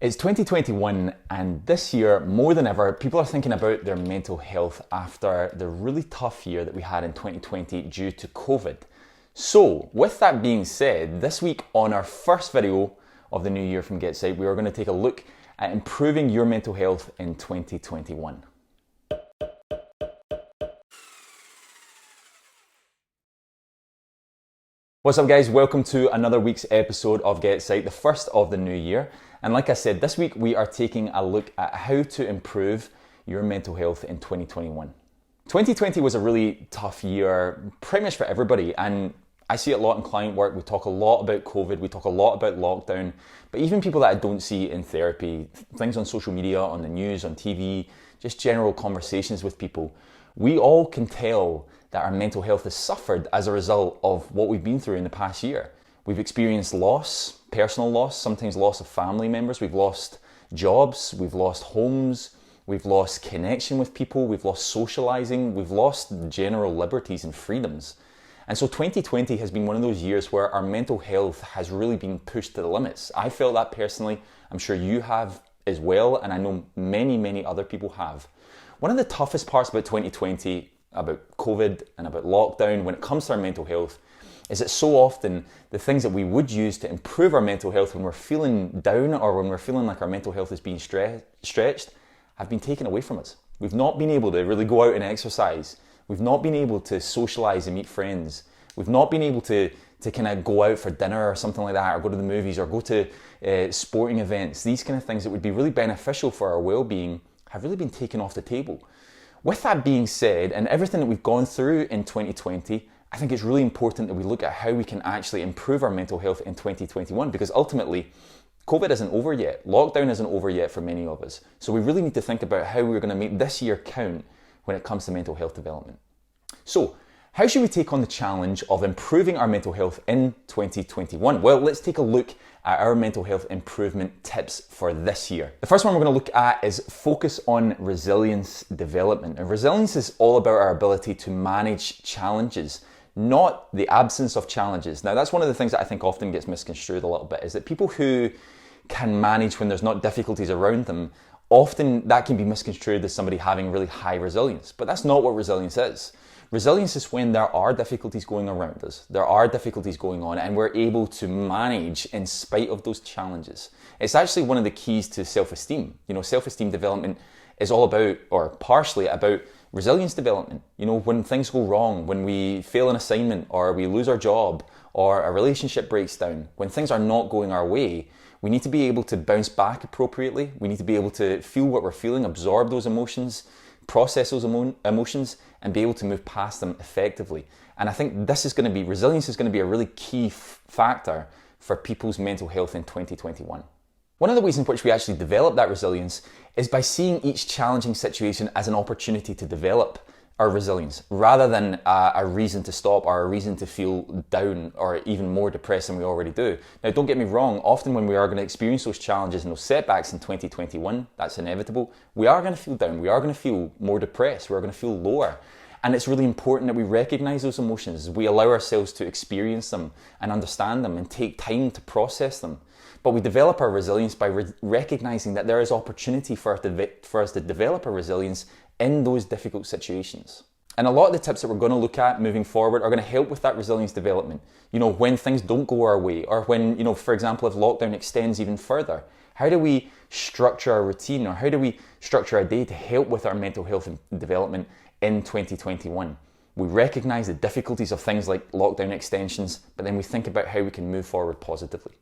It's 2021, and this year, more than ever, people are thinking about their mental health after the really tough year that we had in 2020 due to COVID. So, with that being said, this week on our first video of the new year from GetPsyched, we are going to take a look at improving your mental health in 2021. What's up guys, welcome to another week's episode of GetPsyched, the first of the new year. And like I said, this week we are taking a look at how to improve your mental health in 2021. 2020 was a really tough year, pretty much for everybody. And I see it a lot in client work. We talk a lot about COVID, we talk a lot about lockdown, but even people that I don't see in therapy, things on social media, on the news, on TV, just general conversations with people, we all can tell that our mental health has suffered as a result of what we've been through in the past year. We've experienced loss, personal loss, sometimes loss of family members, we've lost jobs, we've lost homes, we've lost connection with people, we've lost socializing, we've lost general liberties and freedoms. And so 2020 has been one of those years where our mental health has really been pushed to the limits. I felt that personally, I'm sure you have as well, and I know many other people have. One of the toughest parts about 2020, about COVID and about lockdown when it comes to our mental health, is that so often the things that we would use to improve our mental health when we're feeling down or when we're feeling like our mental health is being stretched have been taken away from us. We've not been able to really go out and exercise. We've not been able to socialize and meet friends. We've not been able to kind of go out for dinner or something like that, or go to the movies or go to sporting events. These kind of things that would be really beneficial for our well-being have really been taken off the table. With that being said, and everything that we've gone through in 2020, I think it's really important that we look at how we can actually improve our mental health in 2021, because ultimately, COVID isn't over yet. Lockdown isn't over yet for many of us. So we really need to think about how we're going to make this year count when it comes to mental health development. So, how should we take on the challenge of improving our mental health in 2021? Well, let's take a look at our mental health improvement tips for this year. The first one we're going to look at is focus on resilience development. And resilience is all about our ability to manage challenges, not the absence of challenges. Now, that's one of the things that I think often gets misconstrued a little bit, is that people who can manage when there's not difficulties around them, often that can be misconstrued as somebody having really high resilience. But that's not what resilience is. Resilience is when there are difficulties going around us, there are difficulties going on, and we're able to manage in spite of those challenges. It's actually one of the keys to self-esteem. You know, self-esteem development is all about, or partially about, resilience development. You know, when things go wrong, when we fail an assignment, or we lose our job, or a relationship breaks down, when things are not going our way, we need to be able to bounce back appropriately. We need to be able to feel what we're feeling, absorb those emotions, process those emotions, and be able to move past them effectively. And I think resilience is going to be a really key factor for people's mental health in 2021. One of the ways in which we actually develop that resilience is by seeing each challenging situation as an opportunity to develop our resilience, rather than a reason to stop or a reason to feel down or even more depressed than we already do. Now, don't get me wrong, often when we are going to experience those challenges and those setbacks in 2021, that's inevitable, we are going to feel down, we are going to feel more depressed, we are going to feel lower. And it's really important that we recognize those emotions, we allow ourselves to experience them and understand them and take time to process them. But we develop our resilience by recognizing that there is opportunity for us to develop our resilience in those difficult situations. And a lot of the tips that we're going to look at moving forward are going to help with that resilience development. You know, when things don't go our way, or when, you know, for example, if lockdown extends even further, how do we structure our routine, or how do we structure our day to help with our mental health and development in 2021? We recognize the difficulties of things like lockdown extensions, but then we think about how we can move forward positively.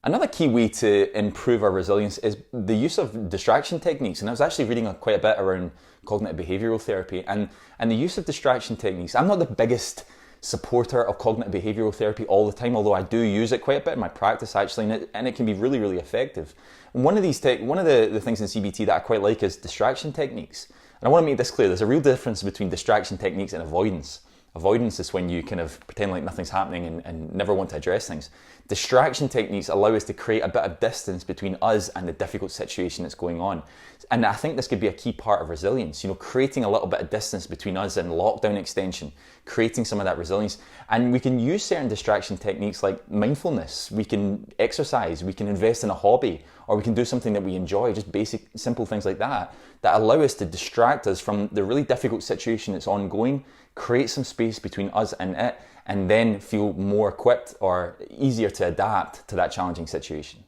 Another key way to improve our resilience is the use of distraction techniques. And I was actually reading quite a bit around cognitive behavioral therapy and the use of distraction techniques. I'm not the biggest supporter of cognitive behavioral therapy all the time, although I do use it quite a bit in my practice actually, and it can be really effective. And one of the things in CBT that I quite like is distraction techniques. And I want to make this clear, there's a real difference between distraction techniques and avoidance. Avoidance is when you kind of pretend like nothing's happening and never want to address things. Distraction techniques allow us to create a bit of distance between us and the difficult situation that's going on. And I think this could be a key part of resilience, you know, creating a little bit of distance between us and lockdown extension, creating some of that resilience. And we can use certain distraction techniques like mindfulness, we can exercise, we can invest in a hobby, or we can do something that we enjoy, just basic, simple things like that, that allow us to distract us from the really difficult situation that's ongoing, create some space between us and it, and then feel more equipped or easier to adapt to that challenging situation.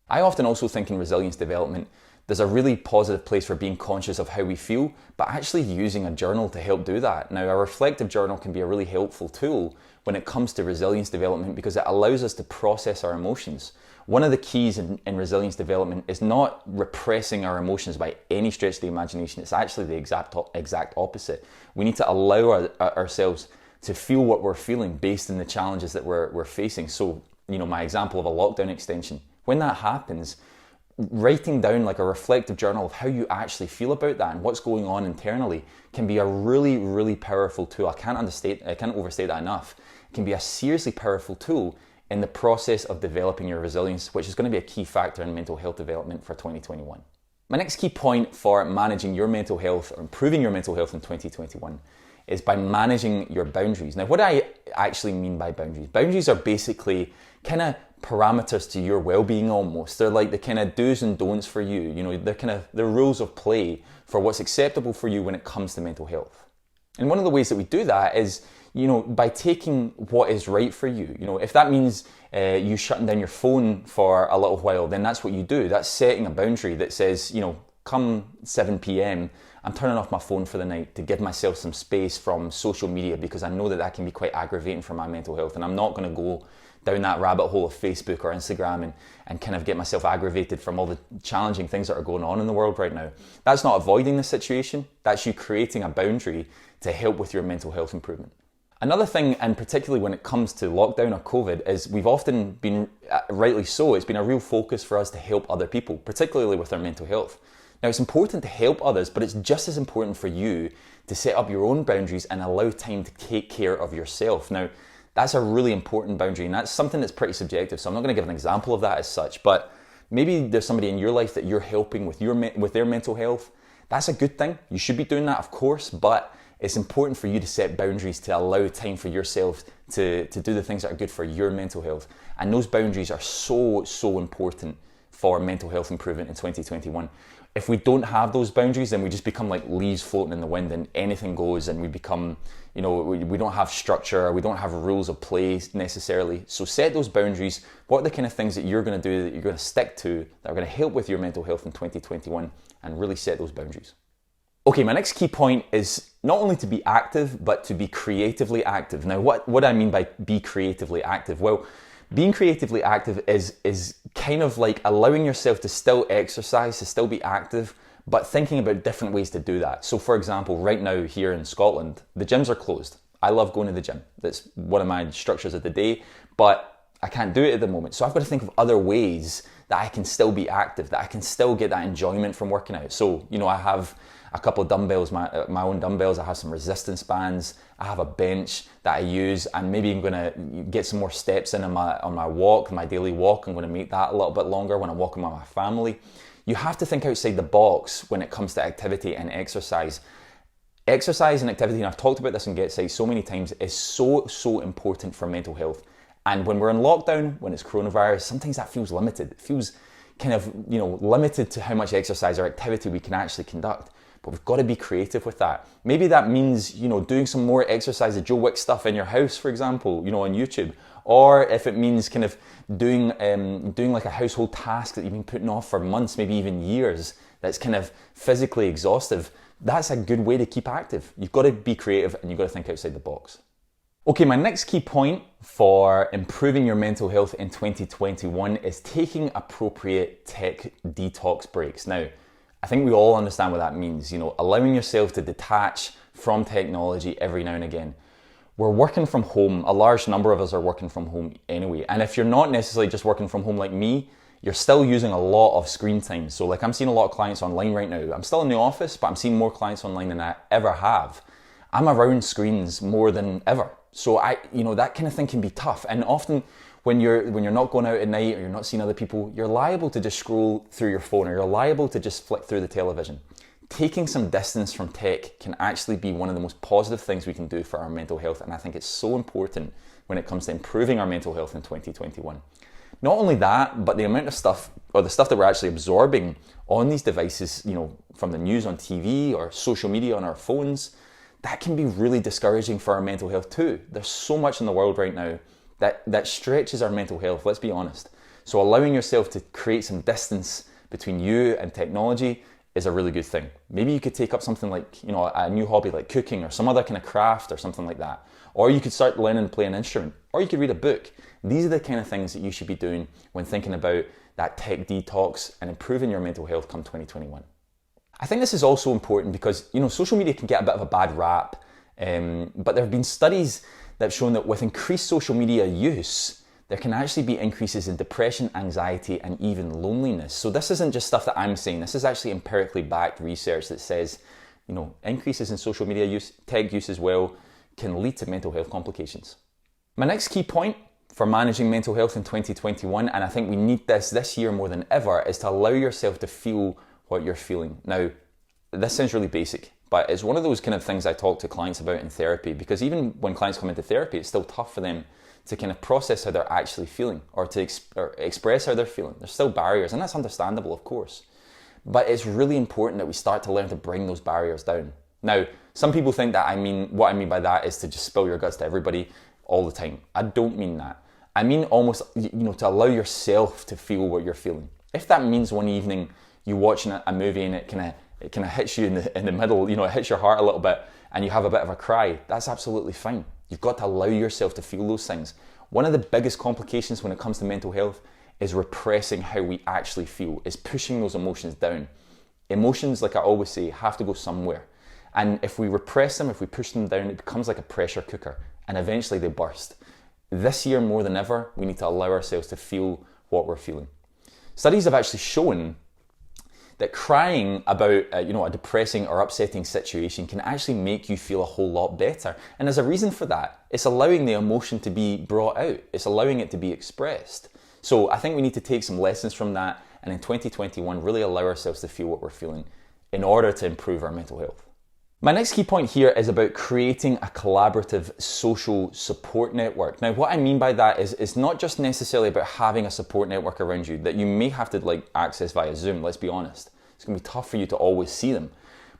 I often also think in resilience development, there's a really positive place for being conscious of how we feel, but actually using a journal to help do that. Now, a reflective journal can be a really helpful tool when it comes to resilience development because it allows us to process our emotions. One of the keys in resilience development is not repressing our emotions by any stretch of the imagination. It's actually the exact opposite. We need to allow ourselves to feel what we're feeling based on the challenges that we're facing. So, my example of a lockdown extension, when that happens, writing down like a reflective journal of how you actually feel about that and what's going on internally can be a really, really powerful tool. I can't overstate that enough. It can be a seriously powerful tool in the process of developing your resilience, which is going to be a key factor in mental health development for 2021. My next key point for managing your mental health or improving your mental health in 2021 is by managing your boundaries. Now, what do I actually mean by boundaries? Boundaries are basically kind of parameters to your well-being almost. They're like the kind of do's and don'ts for you. They're kind of the rules of play for what's acceptable for you when it comes to mental health. And one of the ways that we do that is, by taking what is right for you. If that means you shutting down your phone for a little while, then that's what you do. That's setting a boundary that says, come 7 p.m, I'm turning off my phone for the night to give myself some space from social media because I know that can be quite aggravating for my mental health, and I'm not going to go down that rabbit hole of Facebook or Instagram and kind of get myself aggravated from all the challenging things that are going on in the world right now. That's not avoiding the situation. That's you creating a boundary to help with your mental health improvement. Another thing, and particularly when it comes to lockdown or COVID, is we've often been, rightly so, it's been a real focus for us to help other people, particularly with their mental health. Now, it's important to help others, but it's just as important for you to set up your own boundaries and allow time to take care of yourself. Now, that's a really important boundary, and that's something that's pretty subjective, so I'm not going to give an example of that as such, but maybe there's somebody in your life that you're helping with their mental health. That's a good thing. You should be doing that, of course, but it's important for you to set boundaries to allow time for yourself to do the things that are good for your mental health. And those boundaries are so, so important for mental health improvement in 2021. If we don't have those boundaries, then we just become like leaves floating in the wind and anything goes, and we become, we don't have structure, we don't have rules of play necessarily. So set those boundaries. What are the kind of things that you're going to do, that you're going to stick to, that are going to help with your mental health in 2021, and really set those boundaries. Okay, my next key point is not only to be active, but to be creatively active. Now, what do I mean by be creatively active? Well, being creatively active is kind of like allowing yourself to still exercise, to still be active, but thinking about different ways to do that. So for example, right now here in Scotland, the gyms are closed. I love going to the gym. That's one of my structures of the day, but I can't do it at the moment. So I've got to think of other ways that I can still be active, that I can still get that enjoyment from working out. So, I have a couple of dumbbells, my own dumbbells. I have some resistance bands. I have a bench that I use, and maybe I'm gonna get some more steps in on my walk, my daily walk. I'm gonna make that a little bit longer when I'm walking with my family. You have to think outside the box when it comes to activity and exercise. Exercise and activity, and I've talked about this in GetPsyched so many times, is so, so important for mental health. And when we're in lockdown, when it's coronavirus, sometimes that feels limited. It feels kind of, limited to how much exercise or activity we can actually conduct. But we've got to be creative with that. Maybe that means, doing some more exercise, the Joe Wick stuff in your house, for example, on YouTube. Or if it means kind of doing like a household task that you've been putting off for months, maybe even years, that's kind of physically exhaustive, that's a good way to keep active. You've got to be creative and you've got to think outside the box. Okay, my next key point for improving your mental health in 2021 is taking appropriate tech detox breaks. Now, I think we all understand what that means, allowing yourself to detach from technology every now and again. We're working from home. A large number of us are working from home anyway. And if you're not necessarily just working from home like me, you're still using a lot of screen time. So like I'm seeing a lot of clients online right now. I'm still in the office, but I'm seeing more clients online than I ever have. I'm around screens more than ever. So that kind of thing can be tough. And often when you're not going out at night or you're not seeing other people, you're liable to just scroll through your phone, or you're liable to just flick through the television. Taking some distance from tech can actually be one of the most positive things we can do for our mental health, and I think it's so important when it comes to improving our mental health in 2021. Not only that, but the amount of stuff, or the stuff that we're actually absorbing on these devices, from the news on TV or social media on our phones, that can be really discouraging for our mental health too. There's so much in the world right now that stretches our mental health, let's be honest. So allowing yourself to create some distance between you and technology is a really good thing. Maybe you could take up something like, a new hobby like cooking or some other kind of craft or something like that. Or you could start learning to play an instrument, or you could read a book. These are the kind of things that you should be doing when thinking about that tech detox and improving your mental health come 2021. I think this is also important because, social media can get a bit of a bad rap, but there have been studies that have shown that with increased social media use, there can actually be increases in depression, anxiety, and even loneliness. So this isn't just stuff that I'm saying. This is actually empirically backed research that says, increases in social media use, tech use as well, can lead to mental health complications. My next key point for managing mental health in 2021, and I think we need this year more than ever, is to allow yourself to feel what you're feeling. Now, this sounds really basic, but it's one of those kind of things I talk to clients about in therapy, because even when clients come into therapy, it's still tough for them to kind of process how they're actually feeling or to express how they're feeling. There's still barriers, and that's understandable, of course. But it's really important that we start to learn to bring those barriers down. Now, some people think that what I mean by that is to just spill your guts to everybody all the time. I don't mean that. I mean almost, to allow yourself to feel what you're feeling. If that means one evening you watching a movie and it kind of hits you in the middle, it hits your heart a little bit and you have a bit of a cry, that's absolutely fine. You've got to allow yourself to feel those things. One of the biggest complications when it comes to mental health is repressing how we actually feel, is pushing those emotions down. Emotions, like I always say, have to go somewhere. And if we repress them, if we push them down, it becomes like a pressure cooker and eventually they burst. This year more than ever, we need to allow ourselves to feel what we're feeling. Studies have actually shown that crying about a depressing or upsetting situation can actually make you feel a whole lot better. And there's a reason for that. It's allowing the emotion to be brought out. It's allowing it to be expressed. So I think we need to take some lessons from that and in 2021 really allow ourselves to feel what we're feeling in order to improve our mental health. My next key point here is about creating a collaborative social support network. Now, what I mean by that is it's not just necessarily about having a support network around you that you may have to access via Zoom, let's be honest. It's going to be tough for you to always see them.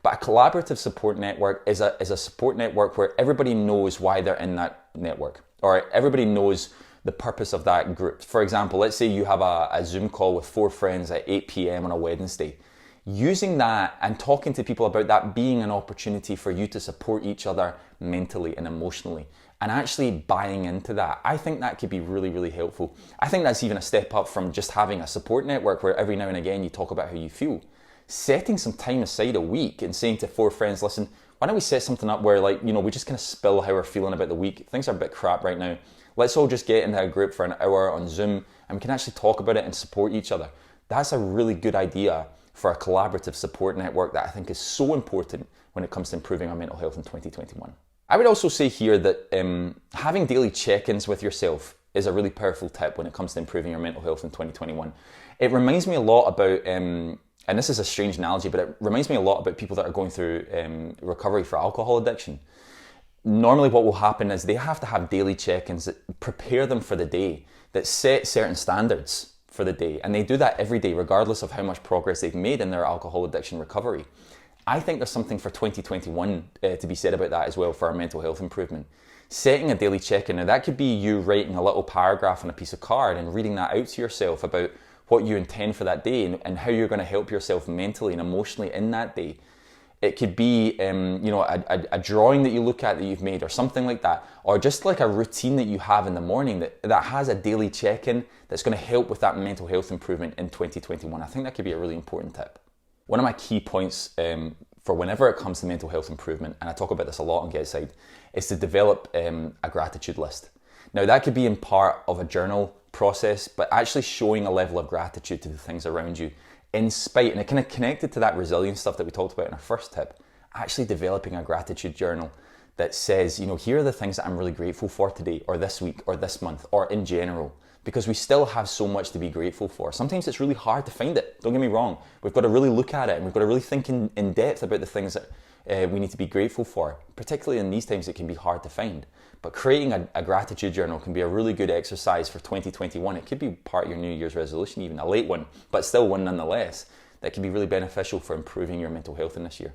But a collaborative support network is a support network where everybody knows why they're in that network, or everybody knows the purpose of that group. For example, let's say you have a Zoom call with 4 friends at 8 p.m. on a Wednesday. Using that and talking to people about that being an opportunity for you to support each other mentally and emotionally and actually buying into that. I think that could be really, really helpful. I think that's even a step up from just having a support network where every now and again you talk about how you feel. Setting some time aside a week and saying to 4 friends, listen, why don't we set something up where we just kind of spill how we're feeling about the week. Things are a bit crap right now. Let's all just get into a group for an hour on Zoom and we can actually talk about it and support each other. That's a really good idea for a collaborative support network that I think is so important when it comes to improving our mental health in 2021. I would also say here that having daily check-ins with yourself is a really powerful tip when it comes to improving your mental health in 2021. It reminds me a lot about, and this is a strange analogy, but it reminds me a lot about people that are going through recovery for alcohol addiction. Normally what will happen is they have to have daily check-ins that prepare them for the day, that set certain standards for the day, and they do that every day regardless of how much progress they've made in their alcohol addiction recovery. I think there's something for 2021 to be said about that as well for our mental health improvement. Setting a daily check-in, now that could be you writing a little paragraph on a piece of card and reading that out to yourself about what you intend for that day and how you're going to help yourself mentally and emotionally in that day. It could be a drawing that you look at that you've made or something like that, or just like a routine that you have in the morning that has a daily check-in that's going to help with that mental health improvement in 2021. I think that could be a really important tip. One of my key points for whenever it comes to mental health improvement, and I talk about this a lot on GetPsyched, is to develop a gratitude list. Now that could be in part of a journal process, but actually showing a level of gratitude to the things around you in spite, and it kind of connected to that resilience stuff that we talked about in our first tip, actually developing a gratitude journal that says, here are the things that I'm really grateful for today or this week or this month or in general. because we still have so much to be grateful for. Sometimes it's really hard to find it, don't get me wrong. We've got to really look at it, and we've got to really think in depth about the things that we need to be grateful for. Particularly in these times, it can be hard to find. But creating a gratitude journal can be a really good exercise for 2021. It could be part of your New Year's resolution, even a late one, but still one nonetheless, that can be really beneficial for improving your mental health in this year.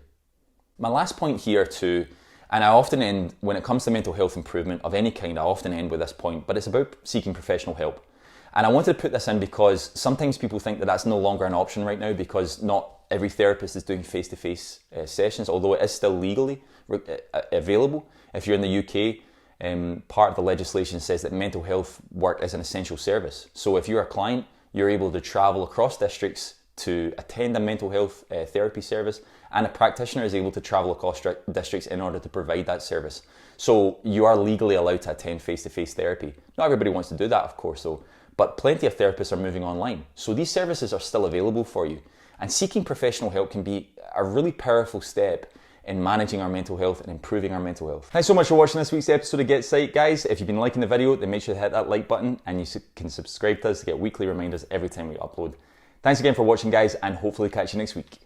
My last point here too, and I often end, when it comes to mental health improvement of any kind, I often end with this point, but it's about seeking professional help. And I wanted to put this in because sometimes people think that that's no longer an option right now, because not every therapist is doing face-to-face sessions, although it is still legally available. If you're in the UK, part of the legislation says that mental health work is an essential service. So if you're a client, you're able to travel across districts to attend a mental health therapy service, and a practitioner is able to travel across districts in order to provide that service. So you are legally allowed to attend face-to-face therapy. Not everybody wants to do that, of course, though, but plenty of therapists are moving online. So these services are still available for you. And seeking professional help can be a really powerful step in managing our mental health and improving our mental health. Thanks so much for watching this week's episode of GetPsyched, guys. If you've been liking the video, then make sure to hit that like button, and you can subscribe to us to get weekly reminders every time we upload. Thanks again for watching, guys, and hopefully catch you next week.